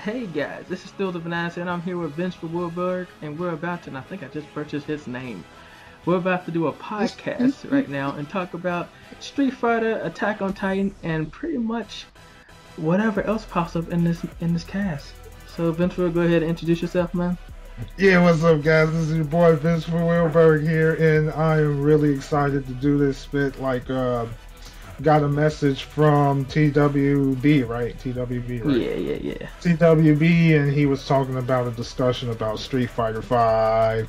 Hey guys, this is still the Banana, and I'm here with Vengefulwilburg, and we're about to, and I think I just purchased his name. We're about to do a podcast right now and talk about Street Fighter, Attack on Titan, and pretty much whatever else pops up in this cast. So Vengeful, go ahead and introduce yourself, man. Yeah, what's up, guys? This is your boy Vengefulwilberg here, and I am really excited to do this spit. Got a message from T.W.B, right? T.W.B, right? Yeah. T.W.B, and he was talking about a discussion about Street Fighter 5,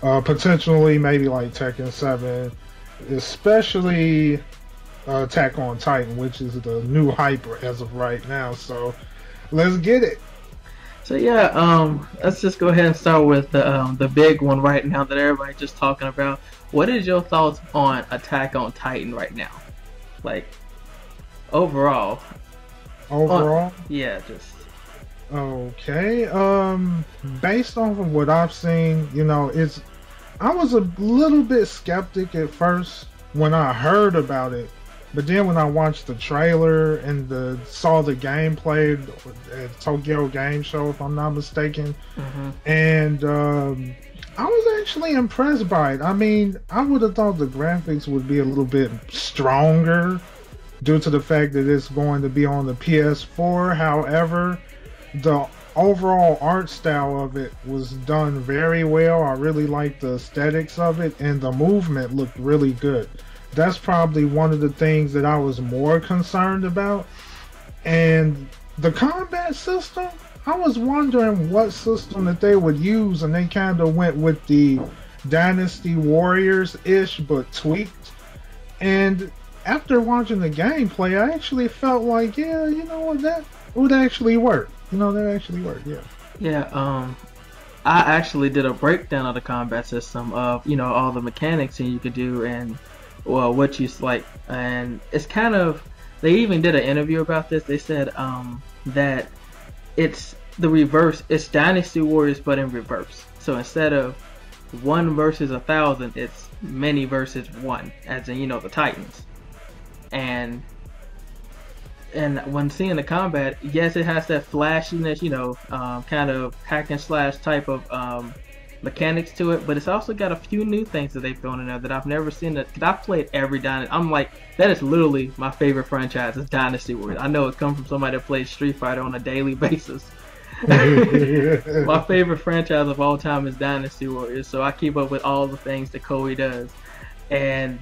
potentially maybe like Tekken 7, especially Attack on Titan, which is the new hype as of right now. So let's get it. So yeah, let's just go ahead and start with the big one right now that everybody's just talking about. What is your thoughts on Attack on Titan right now? Like, overall. Yeah, just okay. Based off of what I've seen, I was a little bit skeptic at first when I heard about it, but then when I watched the trailer and saw the gameplay at Tokyo Game Show, if I'm not mistaken, and I was actually impressed by it. I mean, I would have thought the graphics would be a little bit stronger due to the fact that it's going to be on the ps4. However, the overall art style of it was done very well. I really liked the aesthetics of it, and the movement looked really good. That's probably one of the things that I was more concerned about. And the combat system, I was wondering what system that they would use, and they kind of went with the Dynasty Warriors-ish, but tweaked. And after watching the gameplay, I actually felt like, yeah, you know what, that would actually work. That actually worked, yeah. Yeah, I actually did a breakdown of the combat system of, all the mechanics that you could do and, well, what you like. And it's kind of, they even did an interview about this. They said that it's the reverse. It's Dynasty Warriors, but in reverse. So instead of 1 versus 1,000, it's many versus 1, as in, the Titans. And when seeing the combat, yes, it has that flashiness, kind of hack and slash type of mechanics to it, but it's also got a few new things that they've thrown in there that I've never seen. Because I've played every Dynasty. I'm like, that is literally my favorite franchise, is Dynasty Warriors. I know it comes from somebody that plays Street Fighter on a daily basis. My favorite franchise of all time is Dynasty Warriors, so I keep up with all the things that Koei does. And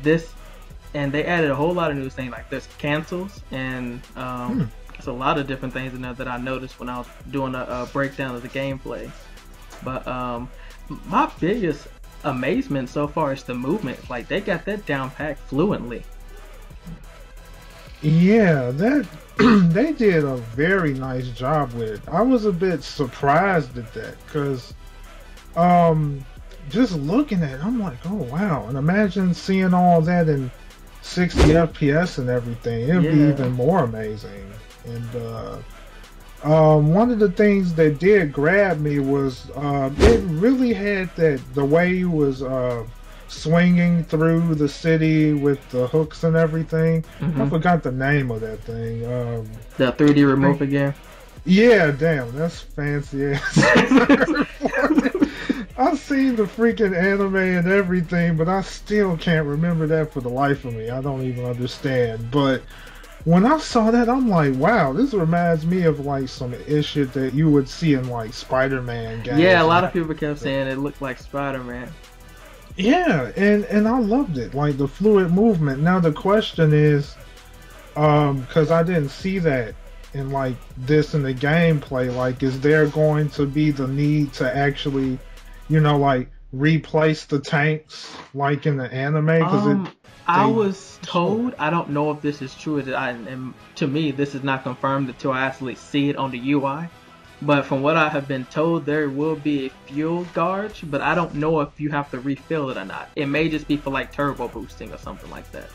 they added a whole lot of new things, like there's cancels, and there's a lot of different things in there that I noticed when I was doing a breakdown of the gameplay. But my biggest amazement so far is the movement. Like, they got that down packed fluently. Yeah, that they did a very nice job with it. I was a bit surprised at that, because just looking at it, I'm like, oh wow. And imagine seeing all that in 60 FPS and everything. It'd be even more amazing. And one of the things that did grab me was it really had the way he was swinging through the city with the hooks and everything. I forgot the name of that thing. The 3D remote again. Yeah, damn, that's fancy ass. I've seen the freaking anime and everything, but I still can't remember that for the life of me. I don't even understand. But when I saw that, I'm like, wow, this reminds me of like some issue that you would see in like Spider-Man games. Yeah, a lot of people kept saying it looked like Spider-Man. Yeah, and I loved it, like the fluid movement. Now the question is, because I didn't see that in like this in the gameplay, like is there going to be the need to actually, like replace the tanks like in the anime? I was told, I don't know if this is true, and to me this is not confirmed until I actually see it on the UI, but from what I have been told, there will be a fuel gauge, but I don't know if you have to refill it or not. It may just be for like turbo boosting or something like that.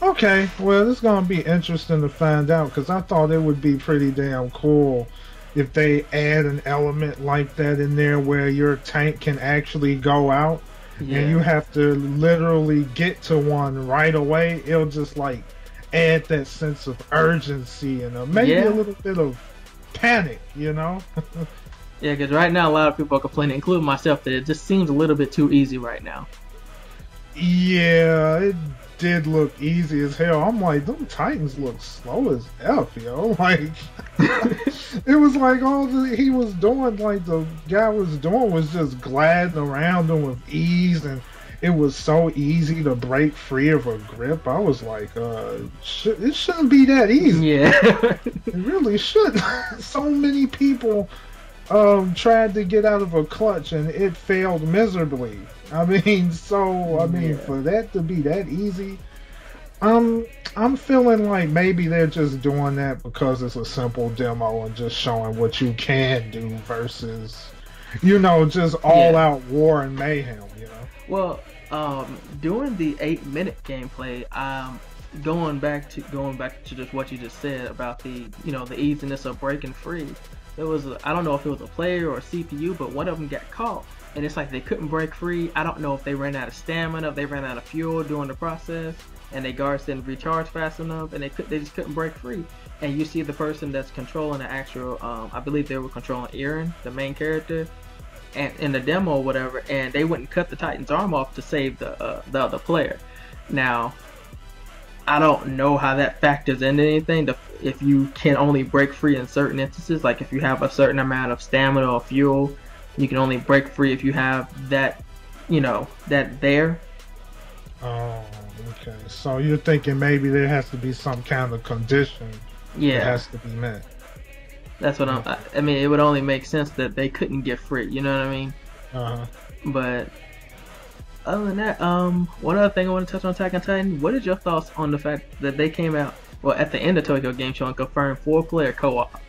Okay, well, it's gonna be interesting to find out, because I thought it would be pretty damn cool if they add an element like that in there where your tank can actually go out. Yeah. And you have to literally get to one right away. It'll just like add that sense of urgency and maybe a Yeah. little bit of panic, you know? Yeah, because right now a lot of people are complaining, including myself, that it just seems a little bit too easy right now. Yeah, it did look easy as hell. I'm like, them Titans look slow as F, yo. Like, it was like he was doing, like the guy was doing was just gliding around them with ease, and it was so easy to break free of a grip. I was like, it shouldn't be that easy. Yeah. It really should. So many people tried to get out of a clutch and it failed miserably. I mean, Yeah. for that to be that easy, I'm feeling like maybe they're just doing that because it's a simple demo and just showing what you can do versus, just all Yeah. out war and mayhem. Well, during the 8-minute gameplay, going back to just what you just said about the easiness of breaking free. There was I don't know if it was a player or a CPU, but one of them got caught, and it's like they couldn't break free. I don't know if they ran out of stamina, if they ran out of fuel during the process, and their guards didn't recharge fast enough, and they just couldn't break free. And you see the person that's controlling the actual, I believe they were controlling Aaron, the main character, and in the demo or whatever, and they wouldn't cut the Titan's arm off to save the other player. Now, I don't know how that factors into anything. If you can only break free in certain instances, like if you have a certain amount of stamina or fuel, you can only break free if you have that, that there. Oh, okay. So you're thinking maybe there has to be some kind of condition that Yeah, has to be met. that's what I mean, it would only make sense that they couldn't get free. You know what I mean? Uh-huh. But other than that, one other thing I want to touch on Attack on Titan. What is your thoughts on the fact that they came out, well, at the end of Tokyo Game Show and confirmed 4-player co-op?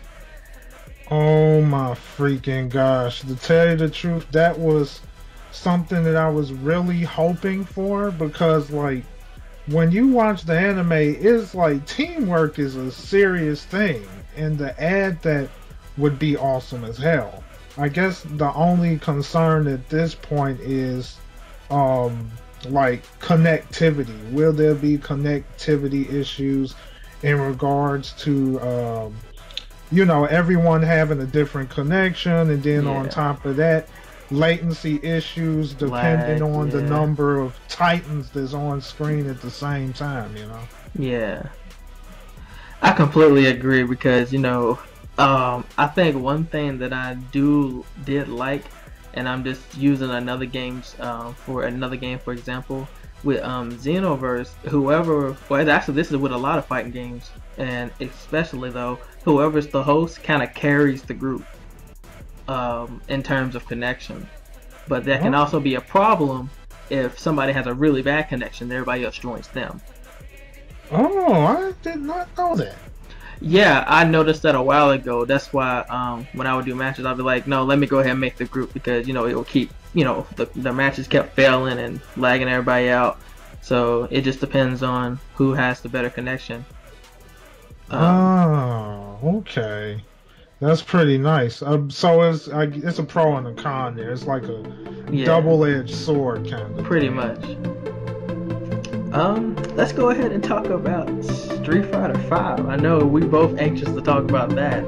Oh my freaking gosh. To tell you the truth, that was something that I was really hoping for because, like, when you watch the anime, it's like teamwork is a serious thing, and to add that would be awesome as hell. I guess the only concern at this point is like connectivity. Will there be connectivity issues in regards to everyone having a different connection, and then on Yeah, top of that, latency issues depending lag. on the Yeah, number of Titans that's on screen at the same time. yeah. I completely agree because I think one thing that I did like, and I'm just using another game for example with Xenoverse. Actually this is with a lot of fighting games, and especially though whoever's the host kind of carries the group in terms of connection. But that can Oh, also be a problem if somebody has a really bad connection, everybody else joins them. oh, I did not know that. Yeah, I noticed that a while ago. That's why when I would do matches, I'd be like, no, let me go ahead and make the group because it will keep the matches kept failing and lagging everybody out. So it just depends on who has the better connection. Um, Oh, okay. That's pretty nice. So it's a pro and a con there. It's like a yeah, double-edged sword kind of pretty thing. much. Let's go ahead and talk about Street Fighter 5. I know we both anxious to talk about that.